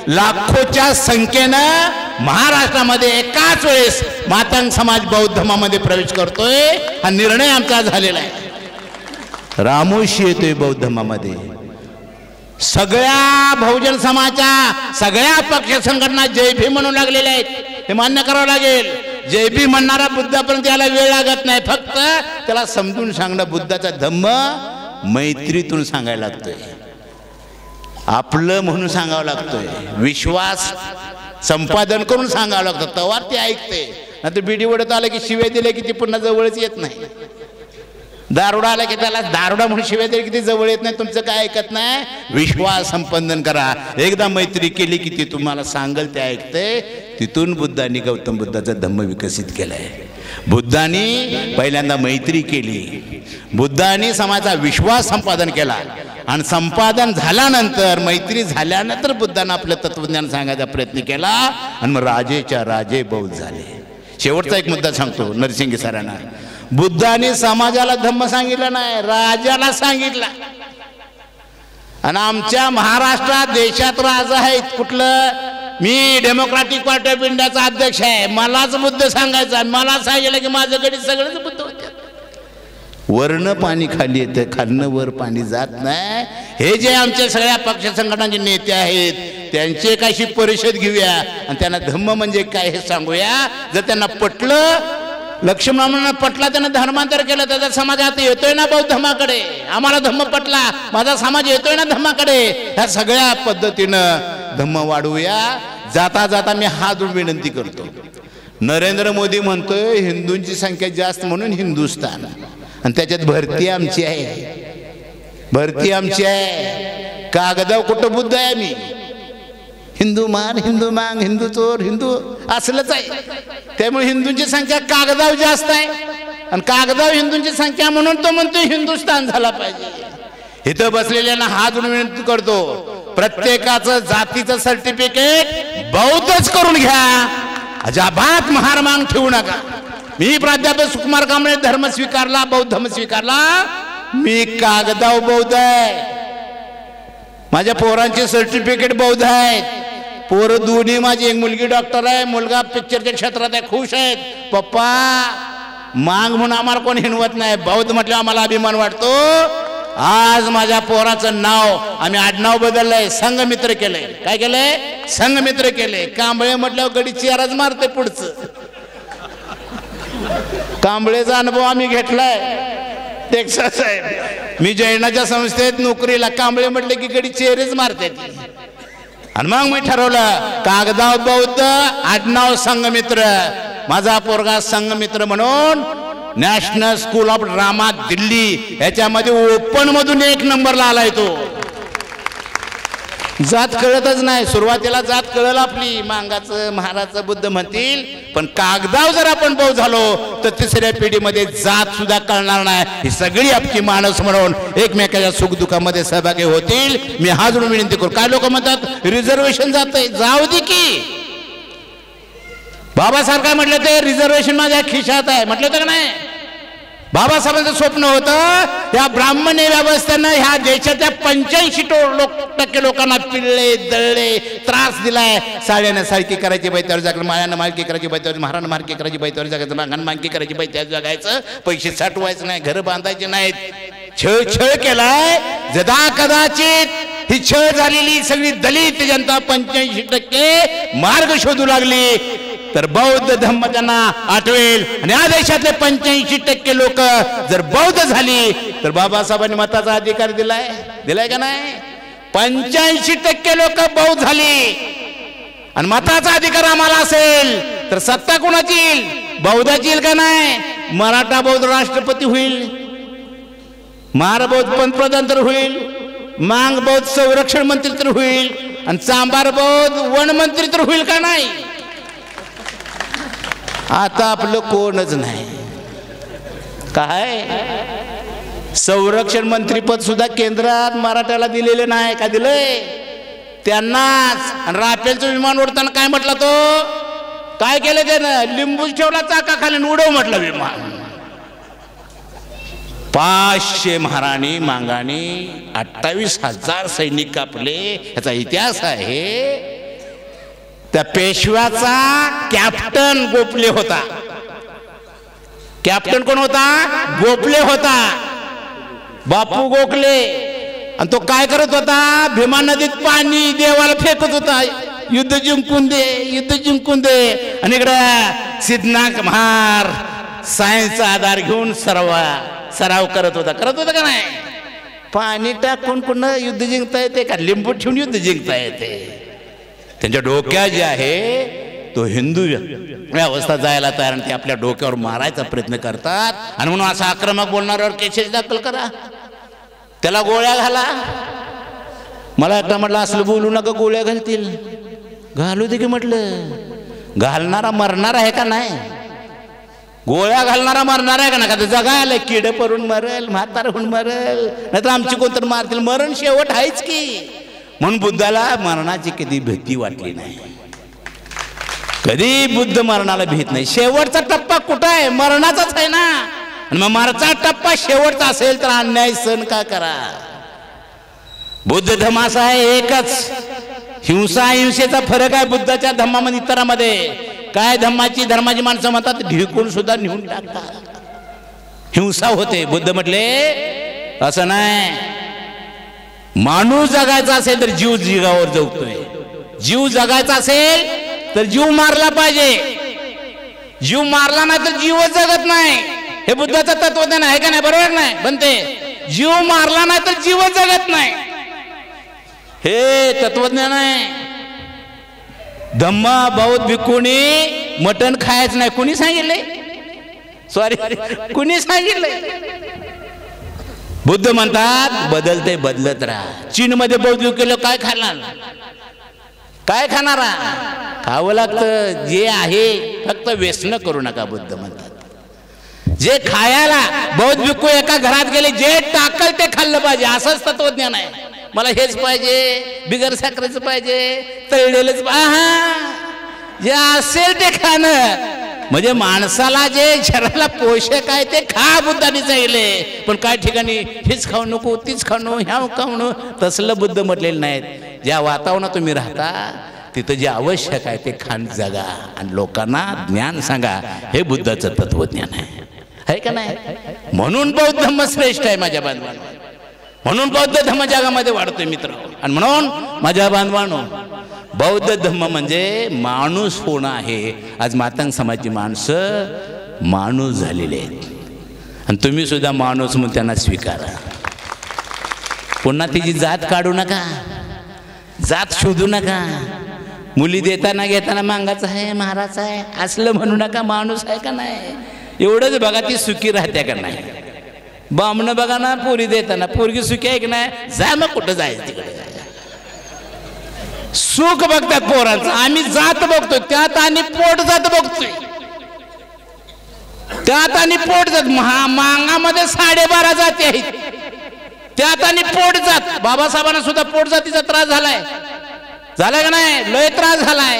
लाखोच्या संख्येनं महाराष्ट्रामध्ये एकाच वेळेस मातंग समाज बौद्ध धर्मामध्ये प्रवेश करतोय. हा निर्णय आमचा झालेला आहे. रामोशी येतोय बौद्ध धर्मामध्ये. सगळ्या बहुजन समाजाच्या सगळ्या पक्ष संघटना जय भीम म्हणू लागलेल्या आहेत. हे मान्य करावं लागेल. जय भीम म्हणणारा बुद्धापर्यंत याला वेळ लागत नाही. फक्त त्याला समजून सांगणं बुद्धाचा धम्म मैत्रीतून सांगायला लागतोय, आपलं म्हणून सांगावं लागतोय, विश्वास संपादन करून सांगावं लागतं, तेव्हा ते ऐकते. नाहीतर बिडी वडत आलं की शिव्या दिले की ती पुन्हा जवळच येत नाही. दारुडा आला की त्याला दारुडा म्हणून शिव्या दिले की ती जवळ येत नाही, तुमचं काय ऐकत नाही. विश्वास संपादन करा. एकदा मैत्री केली की ती तुम्हाला सांगल ते ऐकते. तिथून बुद्धांनी गौतम बुद्धाचा धम्म विकसित केलाय. बुद्धांनी पहिल्यांदा मैत्री केली, बुद्धांनी समाजाचा विश्वास संपादन केला आणि संपादन झाल्यानंतर मैत्री झाल्यानंतर बुद्धांना आपलं तत्वज्ञान सांगायचा प्रयत्न केला आणि मग राजेच्या राजे बौद्ध झाले. शेवटचा एक मुद्दा सांगतो नरसिंगी सरांना. बुद्धांनी समाजाला धम्म सांगितला नाही, राजाला सांगितला. आणि आमच्या महाराष्ट्रात देशात राजा आहेत कुठलं, मी डेमोक्रॅटिक पार्टी ऑफ इंडियाचा अध्यक्ष आहे, मलाच बुद्ध सांगायचा, मला सांगितलं की माझ्याकडे सगळेच बुद्ध होते. वरनं पाणी खाली येतं, खालनं वर पाणी जात नाही. हे जे आमच्या सगळ्या पक्ष संघटनांचे नेते आहेत त्यांची एक अशी परिषद घेऊया आणि त्यांना धम्म म्हणजे काय हे सांगूया. जर त्यांना पटलं, लक्ष्मणांना पटला, त्यानं धर्मांतर केलं, त्याचा समाज आता येतोय ना बौद्ध धर्माकडे, आम्हाला धम्म पटला, माझा समाज येतोय ना धम्माकडे, ह्या सगळ्या पद्धतीनं धम्म वाढवूया. जाता जाता मी हात जोडून विनंती करतो. नरेंद्र मोदी म्हणतोय हिंदूंची संख्या जास्त म्हणून हिंदुस्थान, आणि त्याच्यात भरती आमची आहे, भरती आमची आहे. कागदाव कुठं बुद्ध आहे मी, हिंदू मान हिंदू मांग हिंदू चोर हिंदू असलंच आहे. त्यामुळे हिंदूंची संख्या कागदाव जास्त आहे आणि कागदाव हिंदूंची संख्या म्हणून तो म्हणतो हिंदुस्थान झाला पाहिजे. इथं बसलेल्यांना हात जोडून विनंती करतो, प्रत्येकाचं जातीचं सर्टिफिकेट बौद्धच करून घ्या, अजाबात महारमांग ठेवू नका. मी प्राध्यापक सुकुमार कांबळे धर्म स्वीकारला, बौद्ध धर्म स्वीकारला, मी कागदाव बौद्ध आहे, माझ्या पोरांचे सर्टिफिकेट बौद्ध आहेत. पोरं दोन्ही, माझी एक मुलगी डॉक्टर आहे, मुलगा पिक्चरच्या क्षेत्रात आहे, खुश आहेत. पप्पा मांग म्हणून आम्हाला कोण हिणवत नाही, बौद्ध म्हटलं आम्हाला अभिमान वाटतो. आज माझ्या पोराचं नाव आम्ही आडनाव बदललंय, संघमित्र केलंय. काय केलंय? संघमित्र केलंय. कांबळे म्हटल्यावर गडी चिराज मारते पुढचं. कांबळेचा अनुभव आम्ही घेतलाय टेक्सास आहे. मी जैनाच्या संस्थेत नोकरीला, कांबळे म्हटले की गडी चेहरेच मारते. आणि मग मी ठरवलं कागदाव बौद्ध, आडनाव संघमित्र. माझा पोरगा संघमित्र म्हणून national school of drama Delhi याच्यामध्ये ओपन मधून 1 नंबरला आलाय. तो जात कळतच नाही, सुरुवातीला जात कळल आपली, मांगाचं महाराचं बुद्ध म्हणतील, पण कागदाव जर आपण बौद्ध झालो तर तिसऱ्या पिढीमध्ये जात सुद्धा कळणार नाही. ही सगळी आपली माणूस म्हणून एकमेकाच्या सुखदुःखामध्ये सहभागी होतील. मी हा जोडून विनंती करू. काय लोक म्हणतात रिझर्वेशन जातंय, जाऊ दे की. बाबासाहेब काय म्हटलं ते, रिझर्वेशन माझ्या खिशात आहे म्हटलं होतं का नाही. बाबासाहेबांचं स्वप्न होतं या ब्राह्मणी व्यवस्थेनं ह्या देशाच्या 85% लोकांना पिळले, दळले, त्रास दिलाय. साड्यानं सारखी करायची, बैत्यावर जागलं, माळ्यानं मालकी करायची, बैत्यावर महारानं मालकी करायची, बैत्यावर जागायचं, मागानं मालकी करायची, बैत्यावर जगायचं, पैसे साठवायचं नाही, घर बांधायचे नाहीत. छळ केलाय. जदा कदाचित ही छळ झालेली सगळी दलित जनता 85% मार्ग शोधू लागली तर बौद्ध धम्म त्यांना आठवेल. आणि या देशातले 85% लोक जर बौद्ध झाली तर बाबासाहेबांनी मताचा अधिकार दिलाय का नाही. 85% लोक बौद्ध झाली आणि मताचा अधिकार आम्हाला असेल तर सत्ता कोणाची येईल? बौद्धाची येईल का नाही. मराठा बौद्ध राष्ट्रपती होईल, महार बौद्ध पंतप्रधान तर होईल, मांग बौद्ध संरक्षण मंत्री तर होईल आणि चांभार बौद्ध वन मंत्री तर होईल का नाही. आता आपलं कोणच नाही. काय संरक्षण मंत्रीपद सुद्धा केंद्रात मराठ्याला दिलेले नाही का दिलंय त्यांनाच. राफेलचं विमान उडताना काय म्हटलं, तो काय केलं त्यानं, लिंबूच ठेवला चाकाखाली, उडव म्हटलं विमान. 500 महाराणी मांगानी 28,000 सैनिक कापले, याचा इतिहास आहे. त्या पेशव्याचा कॅप्टन गोपले होता. कॅप्टन कोण होता? गोपले होता, बापू गोखले. आणि तो काय करत होता? भीमा नदीत पाणी देवाला फेकत होता, युद्ध जिंकून दे, युद्ध जिंकून दे. आणि इकडे सिद्धनाथ महार सायन्सचा आधार घेऊन सराव करत होता का नाही? पाणी टाकून पुन्हा युद्ध जिंकता येते का? लिंबू ठेवून युद्ध जिंकता येते? त्यांच्या डोक्यात जे आहे तो हिंदू व्यवस्था जायला तयार, ते आपल्या डोक्यावर मारायचा प्रयत्न करतात. आणि म्हणून असा आक्रमक बोलणाऱ्यावर केसेस दाखल करा, त्याला गोळ्या घाला. मला एकटा म्हटलं असलं बोलू नका, गोळ्या घालतील. घालू दे की म्हटलं. घालणारा मरणार आहे का नाही? गोळ्या घालणारा मरणार आहे का नाही? का जगायला किड पडून मरल, म्हातार होऊन मरल, नाही तर आमची कोणतर मारतील. मरण शेवट आहेच की. म्हणून बुद्धाला मरणाची कधी भीती वाटली नाही. कधी बुद्ध मरणाला भीत नाही. शेवटचा टप्पा कुठं आहे? मरणाचाच आहे ना. आणि मग मरणाचा टप्पा शेवटचा असेल तर अन्याय सहन का करा? बुद्ध धम्म असा आहे एकच. हिंसा हिंसेचा फरक आहे बुद्धाच्या धम्मामध्ये इतरांमध्ये. काय धर्माची माणसं म्हणतात ढिकून सुद्धा नेऊन टाकतात, हिंसा होते. बुद्ध म्हटले असं नाही. माणूस जगायचा असेल तर जीव जीवावर जगतोय. जीव जगायचा असेल तर जीव मारला पाहिजे. जीव मारला नाही तर जीवच जगत नाही. हे बुद्धाचं तत्वज्ञान आहे का नाही? बरोबर नाही बनते? जीव मारला नाही तर जीवच जगत नाही, हे तत्वज्ञान आहे. धम्मा बौद्ध भिक्खूंनी मटण खायचं नाही. कुणी सांगितलंय? सॉरी, कुणी सांगितलंय? बुद्ध म्हणतात बदलते बदलत राहा. चीन मध्ये बौद्ध भिक्खू काय खाणार? काय खाणारा? खावं लागतं जे आहे, फक्त व्यसन करू नका. बुद्ध म्हणतात जे खायला बौद्ध भिक्खू एका घरात गेले, जे टाकल ते खाल्लं पाहिजे. असंच तत्वज्ञान आहे. मला हेच पाहिजे, बिगर साखरेचं पाहिजे, तळलेलंच जे असेल ते खाणं. म्हणजे माणसाला जे शरीराला पोषक आहे ते खा, बुद्धाने सांगितले. पण काय ठिकाणी हेच खाऊ नको, तीच खाऊ नको, ह्या खाऊ नको, तसलं बुद्ध म्हटलेलं नाहीत. ज्या वातावरणात तुम्ही राहता तिथं जे आवश्यक आहे ते खाण जगा आणि लोकांना ज्ञान सांगा. हे बुद्धाचं तत्वज्ञान आहे का नाही? म्हणून बौद्ध धम्म श्रेष्ठ आहे माझ्या बांधवांनो. म्हणून बौद्ध धम्म जगामध्ये वाढतोय मित्र. आणि म्हणून माझ्या बांधवांनो, बौद्ध धम्म म्हणजे माणूस होणं आहे. आज मातंग समाजाची माणसं माणूस झालेले आहेत. आणि तुम्ही सुद्धा माणूस म्हणून त्यांना स्वीकारा. पुन्हा तिची जात काढू नका, जात शोधू नका. मुली देताना घेताना मागायचं आहे, महाराज आहे असलं म्हणू नका. माणूस आहे का नाही एवढंच बघा, ती सुखी राहत्या का नाही. बामणं बघा ना, पोरी देताना पोरगी सुखी आहे की नाही, जा मग कुठं जायचं तिकडे. सुख बघतात पोरांचं, आम्ही जात बघतोय. त्यात आणि पोट जात बघतोय, त्यात आणि पोट जात. मांगामध्ये 12.5 जाती आहेत, त्यात आणि पोट जात. बाबासाहेबांना सुद्धा पोट जातीचा त्रास झालाय का नाही? लय त्रास झालाय.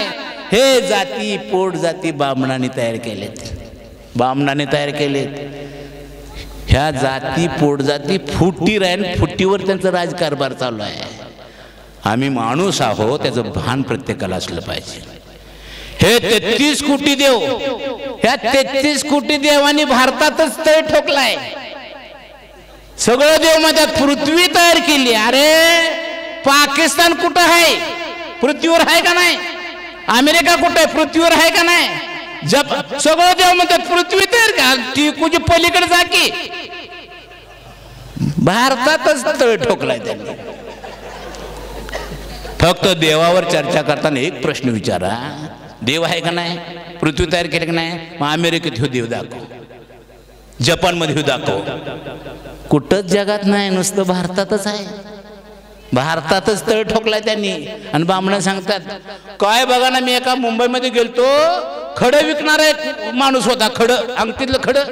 हे जाती पोट जाती बामणाने तयार केलेत, बामणाने तयार केलेत. ह्या जाती पोट जाती फुटी राहील, फुटीवर त्यांचं राजकारभार चालू आहे. आम्ही माणूस आहोत, त्याचं भान प्रत्येकाला असलं पाहिजे. हे 33 कोटी देव, ह्या 33 कोटी देवांनी भारतातच तळ ठोकलाय. सगळं देव मध्ये पृथ्वी तयार केली. अरे पाकिस्तान कुठं आहे? पृथ्वीवर आहे का नाही? अमेरिका कुठं आहे? पृथ्वीवर आहे का नाही? जप सगळं देव म्हणतात पृथ्वी तयार का? टिकूची पलीकडे जा की. भारतातच तळ ठोकलाय त्यांनी. फक्त देवावर चर्चा करताना एक प्रश्न विचारा, देव आहे का नाही? पृथ्वी तयार केली का नाही? मग अमेरिकेत हो देव दाखव, जपानमध्ये हो दाखव. कुठंच जगात नाही, नुसतं भारतातच आहे. भारतातच तळ ठोकलाय त्यांनी. आणि बामणं सांगतात काय बघा ना, मी एका मुंबईमध्ये गेलतो, खडं विकणारा एक माणूस होता. खडं, अंगठीतलं खडं,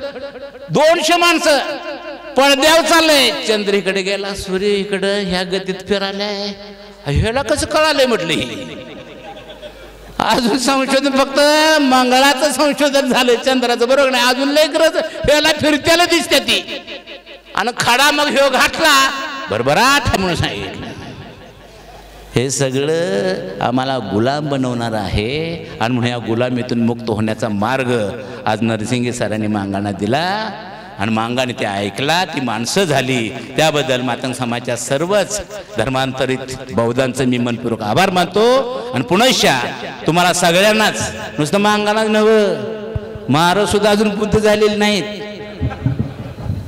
200 माणसं पडद्यावर चाललंय. चंद्र इकडे गेला, सूर्य इकडं, ह्या गतीत फिरायलाय. ह्याला कसं कळालंय म्हटलं. ही अजून संशोधन फक्त मंगळाचं संशोधन झालंय, चंद्राचं बरोबर नाही. अजून लय गरज ह्याला फिरत्याला दिसते ती. आणि खडा मग ह्यो घातला भरभराट म्हणून सांगितलं. हे सगळं आम्हाला गुलाम बनवणार आहे. आणि म्हणून या गुलामीतून मुक्त होण्याचा मार्ग आज नरसिंगे सरांनी मांगांना दिला. आणि मांगाने ते ऐकला, ती माणसं झाली. त्याबद्दल मातंग समाजाच्या सर्वच धर्मांतरित बौद्धांचं मी मनपूर्वक आभार मानतो. आणि पुनश्च तुम्हाला सगळ्यांनाच, नुसतं मांगांनाच नव्हं, महाराज सुद्धा अजून बुद्ध झालेले नाहीत.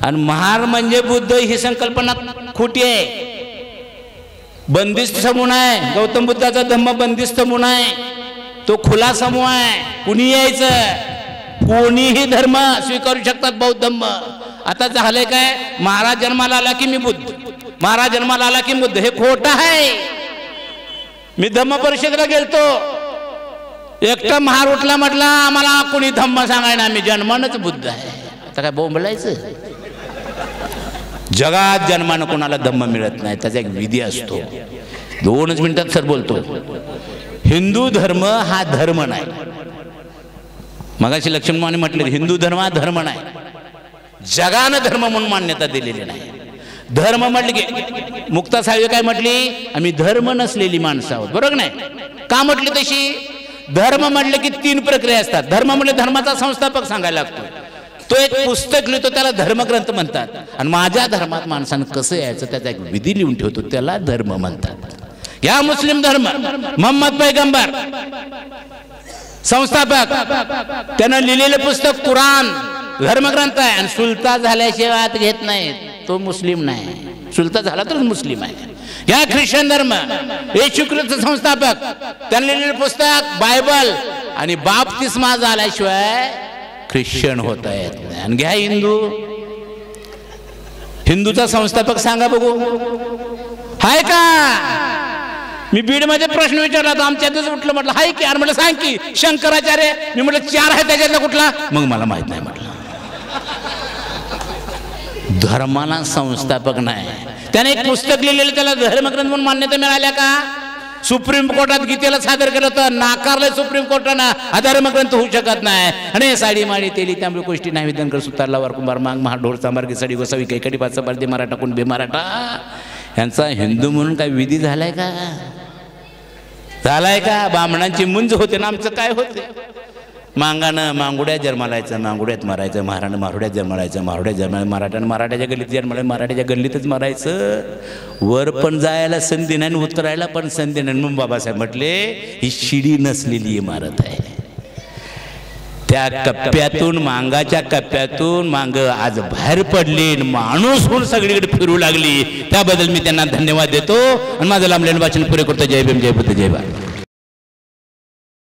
आणि महार म्हणजे बुद्ध ही संकल्पना खोटी आहे. बंदिस्त समूह आहे. गौतम बुद्धाचा धम्म बंदिस्त समूह आहे. तो खुला समूह आहे. कुणी यायचं, कोणीही धर्म स्वीकारू शकतात. बौद्ध धम्म. आता झालंय काय, महाराज जन्माला आला की मी बुद्ध, महाराज जन्माला आला की बुद्ध. हे खोटं आहे. मी धम्म परिषदेला गेलतो, एकटा महार उठला, म्हटला आम्हाला कोणी धम्म सांगायला, आम्ही जन्मानच बुद्ध आहे. आता काय बोंबलायचं. जगात जन्मानं कोणाला धम्म मिळत नाही, त्याचा एक विधी असतो. 2 मिनिटात सर बोलतो. हिंदू धर्म हा धर्म नाही. मगाशी लक्ष्मण म्हटले हिंदू धर्म हा धर्म नाही. जगानं धर्म म्हणून मान्यता दिलेली नाही. धर्म म्हटले की मुक्ता साहेब काय म्हटली, आम्ही धर्म नसलेली माणसं आहोत. बरोबर नाही का म्हटली तशी. धर्म म्हटलं की 3 प्रक्रिया असतात. धर्म म्हणजे धर्माचा संस्थापक सांगायला लागतो. तो एक पुस्तक लिहितो, त्याला धर्मग्रंथ म्हणतात. आणि माझ्या धर्मात माणसानं कसं यायचं त्याचा एक विधी लिहून ठेवतो, त्याला धर्म म्हणतात. या मुस्लिम धर्म, मोहम्मद पैगंबर संस्थापक, त्यानं लिहिलेलं पुस्तक कुराण धर्मग्रंथ आहे. आणि सुलता झाल्याशिवाय आत घेत नाहीत, तो मुस्लिम नाही. सुलता झाला तर मुस्लिम आहे. या ख्रिश्चन धर्म, येशू ख्रिस्त संस्थापक, त्यांनी लिहिलेलं पुस्तक बायबल. आणि बाप्तिस्मा झाल्याशिवाय ख्रिश्चन होता येत नाही. आणि घ्या हिंदू, हिंदूचा संस्थापक सांगा बघू, हाय का. मी बीड मध्ये प्रश्न विचारला तर आमच्यातच उठलं, म्हटलं हाय की. अरे म्हटलं सांग की. शंकराचार्य. मी म्हटलं 4 आहे त्याच्यातला कुठला. मग मला माहित नाही म्हटलं. धर्माला संस्थापक नाही. त्याने एक पुस्तक लिहिलेलं, त्याला धर्मग्रंथ म्हणून मान्यता मिळाल्या का. सुप्रीम कोर्टात गीतेला सादर केलं होतं, नाकारलंय सुप्रीम कोर्टानं. हा धर्मग्रंथ होऊ शकत नाही. आणि साडी माडी तेली त्यामुळे गोष्टी नाही विधान कर सुतारला वर कुंभार मांग महा ढोर चांबार सडी गोसावी कैकडी पाचा पारदे मराठा कोण बे मराठा. यांचा हिंदू म्हणून काय विधी झालाय का. झालाय का. ब्राह्मणांची मुंज होते ना, आमचं काय होते. मांगानं मांगुड्यात जन्मालायचं, मांगुड्यात मरायचं. महारानं मारुड्यात जन्मालायचं, मारुड्यात जन्माला. मराठ्यानं मराठ्याच्या गल्लीत जन्माला, मराठ्याच्या गल्लीतच मरायचं. वर पण जायला संधी नाही, उतरायला पण संधी नाही. मग बाबासाहेब म्हटले ही शिडी नसलेली इमारत आहे. त्या कप्प्यातून, मांगाच्या कप्प्यातून मांग आज बाहेर पडली, माणूस होऊन सगळीकडे फिरू लागली. त्याबद्दल मी त्यांना धन्यवाद देतो आणि माझं लांबलेलं वाचन पुरे करतो. जय भीम, जय बुद्ध, जय भारत.